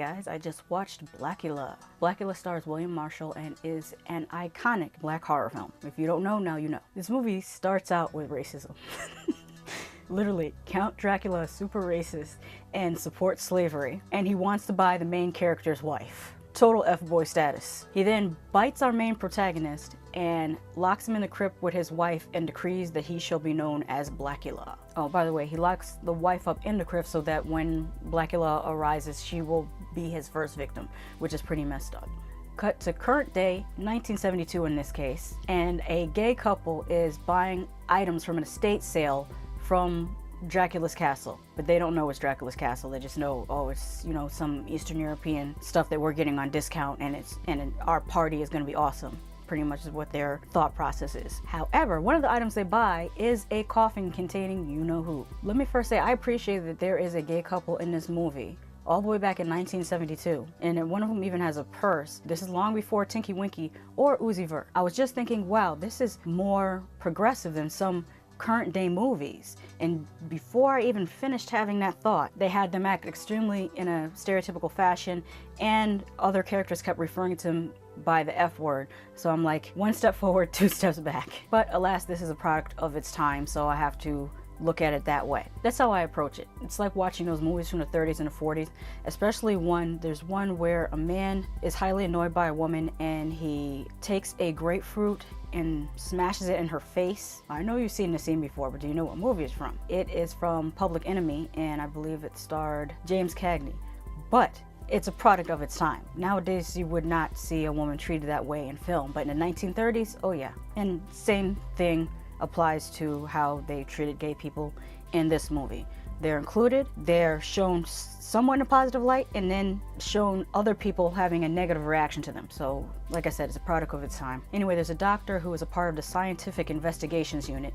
guys, I just watched Blacula. Blacula stars William Marshall and is an iconic black horror film. If you don't know, now you know. This movie starts out with racism. Literally, Count Dracula is super racist and supports slavery, and he wants to buy the main character's wife. Total F-boy status. He then bites our main protagonist and locks him in the crypt with his wife and decrees that he shall be known as Blacula. Oh, by the way, he locks the wife up in the crypt so that when Blacula arises, she will be his first victim, which is pretty messed up. Cut to current day, 1972 in this case, and a gay couple is buying items from an estate sale from Dracula's castle, but they don't know it's Dracula's castle. They just know, oh, it's, you know, some Eastern European stuff that we're getting on discount, and our party is going to be awesome. Pretty much is what their thought process is. However, one of the items they buy is a coffin containing you-know-who. Let me first say, I appreciate that there is a gay couple in this movie, all the way back in 1972, and one of them even has a purse. This is long before Tinky Winky or Uzi Vert. I was just thinking, wow, this is more progressive than some current day movies. And before I even finished having that thought, they had them act extremely in a stereotypical fashion, and other characters kept referring to them by the F word. So I'm like, one step forward, two steps back. But alas, this is a product of its time, so I have to look at it that way. That's how I approach it. It's like watching those movies from the 30s and the 40s, especially there's one where a man is highly annoyed by a woman and he takes a grapefruit and smashes it in her face. I know you've seen the scene before, but do you know what movie it's from? It is from Public Enemy, and I believe it starred James Cagney. But it's a product of its time. Nowadays, you would not see a woman treated that way in film, but in the 1930s, oh yeah. And same thing applies to how they treated gay people in this movie. They're included, they're shown somewhat in a positive light, and then shown other people having a negative reaction to them. So, like I said, it's a product of its time. Anyway, there's a doctor who is a part of the Scientific Investigations Unit.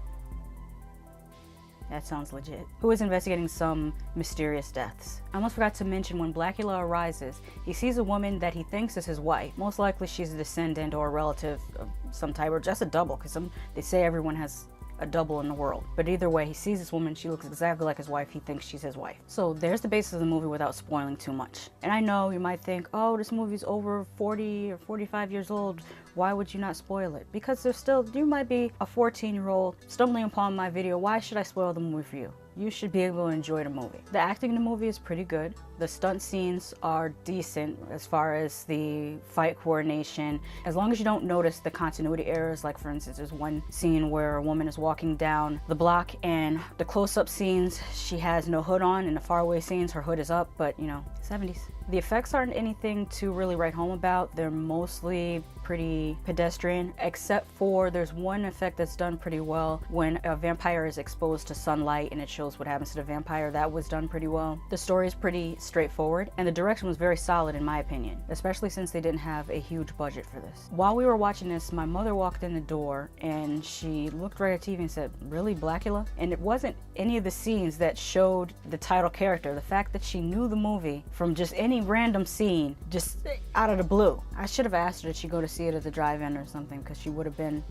That sounds legit. Who is investigating some mysterious deaths. I almost forgot to mention, when Blacula arises, he sees a woman that he thinks is his wife. Most likely she's a descendant or a relative of some type, or just a double, because they say everyone has a double in the world. But either way, he sees this woman, she looks exactly like his wife, he thinks she's his wife. So there's the basis of the movie without spoiling too much. And I know you might think, oh, this movie's over 40 or 45 years old, why would you not spoil it? Because you might be a 14-year-old stumbling upon my video, why should I spoil the movie for you? You should be able to enjoy the movie. The acting in the movie is pretty good. The stunt scenes are decent as far as the fight coordination, as long as you don't notice the continuity errors. Like, for instance, there's one scene where a woman is walking down the block, and the close-up scenes, she has no hood on, and the faraway scenes, her hood is up, but you know, 70s. The effects aren't anything to really write home about. They're mostly pretty pedestrian, except for there's one effect that's done pretty well when a vampire is exposed to sunlight and it shows what happens to the vampire. That was done pretty well. The story is pretty straightforward, and the direction was very solid in my opinion, especially since they didn't have a huge budget for this. While we were watching this, my mother walked in the door and she looked right at TV and said, "Really, Blacula?" And it wasn't any of the scenes that showed the title character. The fact that she knew the movie from just any random scene, just out of the blue. I should have asked her, did she go to see it at the drive-in or something, because she would have been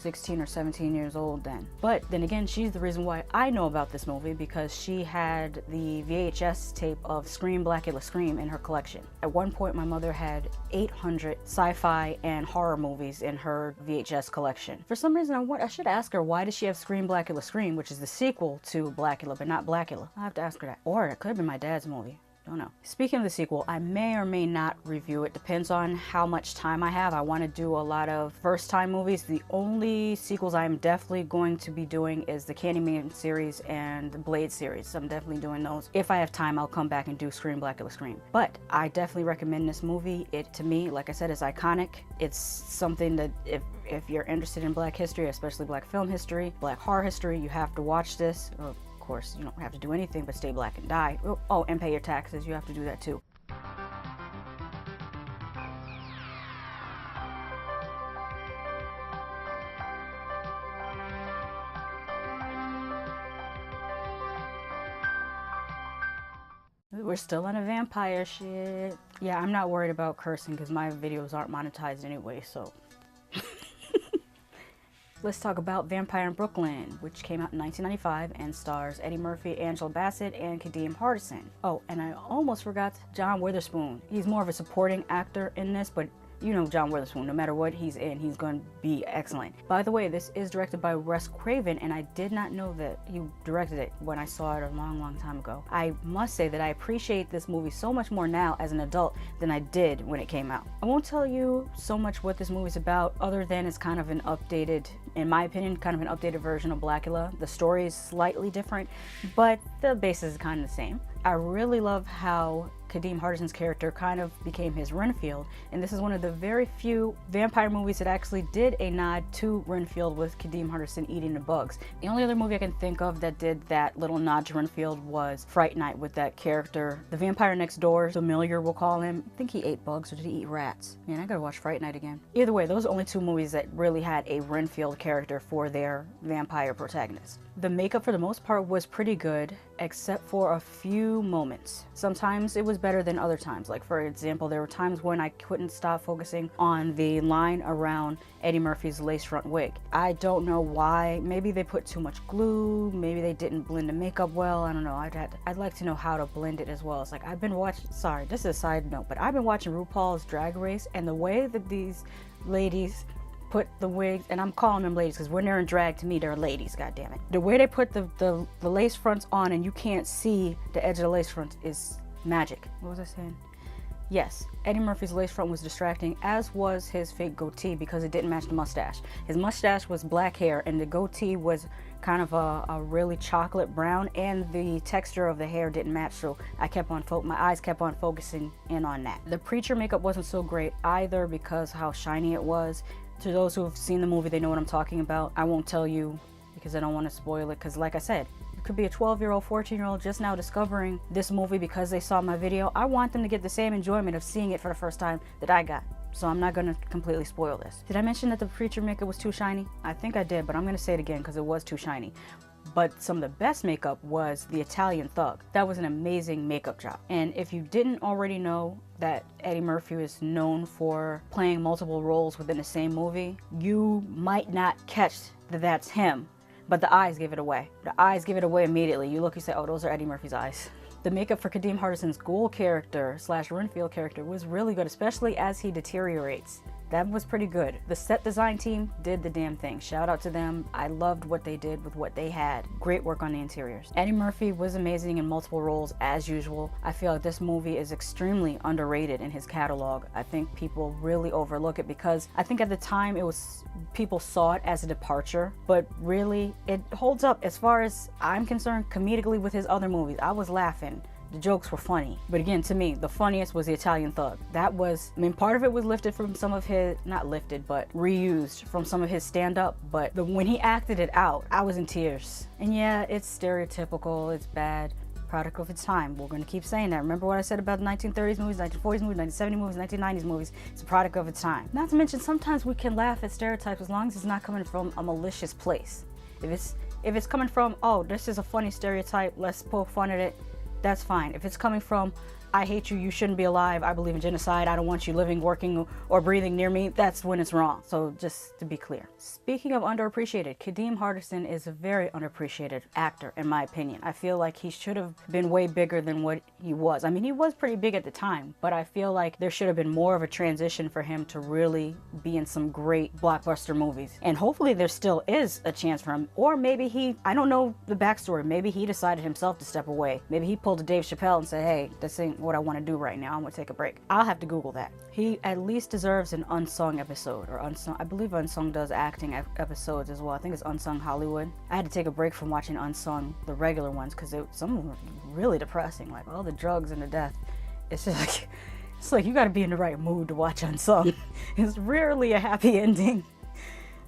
16 or 17 years old then. But then again, she's the reason why I know about this movie, because she had the VHS tape of Scream, Blacula Scream in her collection. At one point, my mother had 800 sci-fi and horror movies in her VHS collection. For some reason, I should ask her, why does she have Scream, Blacula Scream, which is the sequel to Blacula, but not Blacula? I'll have to ask her that. Or it could have been my dad's movie. Don't know. Speaking of the sequel, I may or may not review it. Depends on how much time I have. I want to do a lot of first-time movies. The only sequels I'm definitely going to be doing is the Candyman series and the Blade series. I'm definitely doing those. If I have time, I'll come back and do Scream, Blacula Scream. But I definitely recommend this movie. It, to me, like I said, is iconic. It's something that if you're interested in black history, especially black film history, black horror history, you have to watch this. Of course, you don't have to do anything but stay black and die. Oh, and pay your taxes. You have to do that too. We're still on a vampire shit. Yeah, I'm not worried about cursing because my videos aren't monetized anyway, so. let's talk about Vampire in Brooklyn, which came out in 1995 and stars Eddie Murphy, Angela Bassett, and Kadeem Hardison. Oh, and I almost forgot John Witherspoon. He's more of a supporting actor in this, but you know John Witherspoon, no matter what he's in, he's going to be excellent. By the way, this is directed by Wes Craven, and I did not know that he directed it when I saw it a long time ago. I must say that I appreciate this movie so much more now as an adult than I did when it came out. I won't tell you so much what this movie's about, other than it's kind of an updated, in my opinion, kind of an updated version of Blacula. The story is slightly different, but the basis is kind of the same. I really love how Kadeem Hardison's character kind of became his Renfield, and this is one of the very few vampire movies that actually did a nod to Renfield with Kadeem Hardison eating the bugs. The only other movie I can think of that did that little nod to Renfield was Fright Night, with that character, the vampire next door, Familiar we'll call him. I think he ate bugs, or did he eat rats? Man, I gotta watch Fright Night again. Either way, those are the only two movies that really had a Renfield character for their vampire protagonist. The makeup for the most part was pretty good, except for a few moments. Sometimes it was better than other times. Like, for example, there were times when I couldn't stop focusing on the line around Eddie Murphy's lace front wig. I don't know why. Maybe they put too much glue, maybe they didn't blend the makeup well, I don't know. I'd like to know how to blend it as well. It's like, I've been watching, sorry, this is a side note, but I've been watching RuPaul's Drag Race, and the way that these ladies put the wigs, and I'm calling them ladies because when they're in drag, to me they're ladies, goddammit. The way they put the lace fronts on and you can't see the edge of the lace front is magic. What was I saying? Yes, Eddie Murphy's lace front was distracting, as was his fake goatee, because it didn't match the mustache. His mustache was black hair and the goatee was kind of a really chocolate brown, and the texture of the hair didn't match, so I kept on my eyes kept on focusing in on that. The preacher makeup wasn't so great either because how shiny it was. To those who have seen the movie, they know what I'm talking about. I won't tell you because I don't want to spoil it, because like I said, it could be a 12-year-old, 14-year-old just now discovering this movie because they saw my video. I want them to get the same enjoyment of seeing it for the first time that I got. So I'm not going to completely spoil this. Did I mention that the preacher makeup was too shiny? I think I did, but I'm going to say it again because it was too shiny. But some of the best makeup was the Italian thug. That was an amazing makeup job. And if you didn't already know that Eddie Murphy is known for playing multiple roles within the same movie, you might not catch that that's him, but the eyes give it away. The eyes give it away immediately. You look, you say, oh, those are Eddie Murphy's eyes. The makeup for Kadeem Hardison's ghoul character / Renfield character was really good, especially as he deteriorates. That was pretty good. The set design team did the damn thing. Shout out to them. I loved what they did with what they had. Great work on the interiors. Eddie Murphy was amazing in multiple roles as usual. I feel like this movie is extremely underrated in his catalog. I think people really overlook it because I think at the time people saw it as a departure, but really it holds up as far as I'm concerned comedically with his other movies. I was laughing. The jokes were funny. But again, to me, the funniest was the Italian thug. That was, I mean, part of it was lifted from some of his, not lifted, but reused from some of his stand-up. But when he acted it out, I was in tears. And yeah, it's stereotypical, it's bad. Product of its time. We're going to keep saying that. Remember what I said about the 1930s movies, 1940s movies, 1970s movies, 1990s movies. It's a product of its time. Not to mention, sometimes we can laugh at stereotypes as long as it's not coming from a malicious place. If it's coming from, oh, this is a funny stereotype, let's poke fun at it, that's fine. If it's coming from, I hate you, you shouldn't be alive, I believe in genocide, I don't want you living, working, or breathing near me, that's when it's wrong. So just to be clear. Speaking of underappreciated, Kadeem Hardison is a very underappreciated actor, in my opinion. I feel like he should have been way bigger than what he was. I mean, he was pretty big at the time, but I feel like there should have been more of a transition for him to really be in some great blockbuster movies. And hopefully there still is a chance for him. Or maybe I don't know the backstory, maybe he decided himself to step away. Maybe he pulled a Dave Chappelle and said, hey, this ain't what I want to do right now, I'm going to take a break. I'll have to Google that. He at least deserves an Unsung episode, or Unsung, I believe Unsung does acting episodes as well. I think it's Unsung Hollywood. I had to take a break from watching Unsung, the regular ones, because some of them were really depressing, like all the drugs and the death. It's just like, it's like you got to be in the right mood to watch Unsung. It's rarely a happy ending.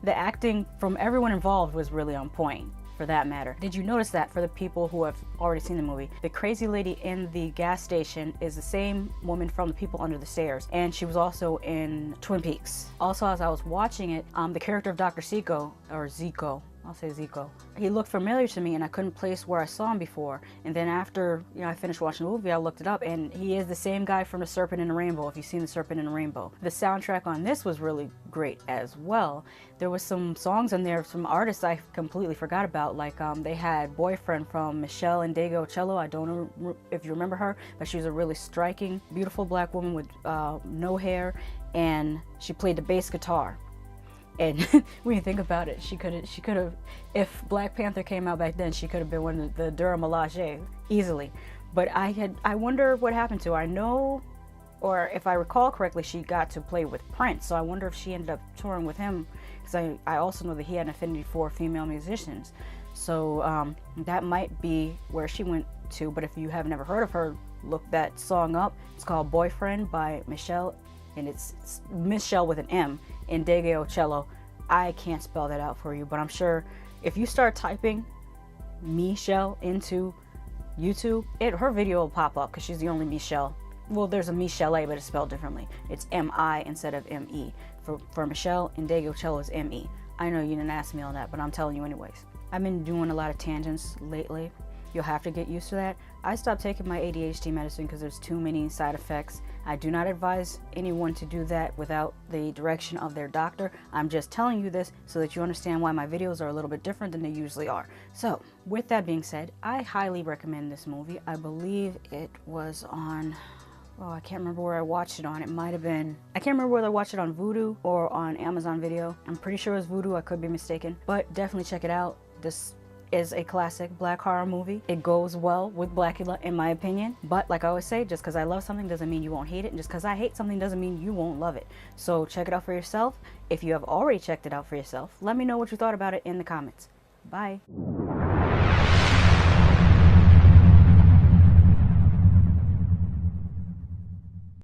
The acting from everyone involved was really on point. For that matter. Did you notice that for the people who have already seen the movie, the crazy lady in the gas station is the same woman from The People Under the Stairs, and she was also in Twin Peaks. Also, as I was watching it, the character of Dr. Zico, I'll say Zico. He looked familiar to me and I couldn't place where I saw him before. And then after, I finished watching the movie, I looked it up and he is the same guy from The Serpent and the Rainbow, if you've seen The Serpent and the Rainbow. The soundtrack on this was really great as well. There was some songs in there from artists I completely forgot about, like they had Boyfriend from Michelle Indegocello. I don't know if you remember her, but she was a really striking, beautiful black woman with no hair, and she played the bass guitar. And when you think about it, she could have, if Black Panther came out back then, she could have been one of the Dura Milaje easily. But I wonder what happened to her. I know, or if I recall correctly, she got to play with Prince. So I wonder if she ended up touring with him, because I also know that he had an affinity for female musicians. So that might be where she went to. But if you have never heard of her, look that song up. It's called Boyfriend by Michelle, and it's Michelle with an M. Indegocello. I can't spell that out for you, but I'm sure if you start typing Michelle into YouTube, her video will pop up because she's the only Michelle. Well, there's a Michelle, but it's spelled differently. It's M-I instead of M-E. For Michelle, Indegocello is M-E. I know you didn't ask me on that, but I'm telling you anyways. I've been doing a lot of tangents lately. You'll have to get used to that. I stopped taking my ADHD medicine because there's too many side effects. I do not advise anyone to do that without the direction of their doctor. I'm just telling you this so that you understand why my videos are a little bit different than they usually are. So, with that being said, I highly recommend this movie. I believe it was on, I can't remember where I watched it on. It might have been, I can't remember whether I watched it on Vudu or on Amazon Video. I'm pretty sure it was Vudu, I could be mistaken. But definitely check it out. This is a classic black horror movie. It goes well with Blacula in my opinion, but like I always say, just because I love something doesn't mean you won't hate it, and just because I hate something doesn't mean you won't love it. So check it out for yourself. If you have already checked it out for yourself, let me know what you thought about it in the comments. Bye.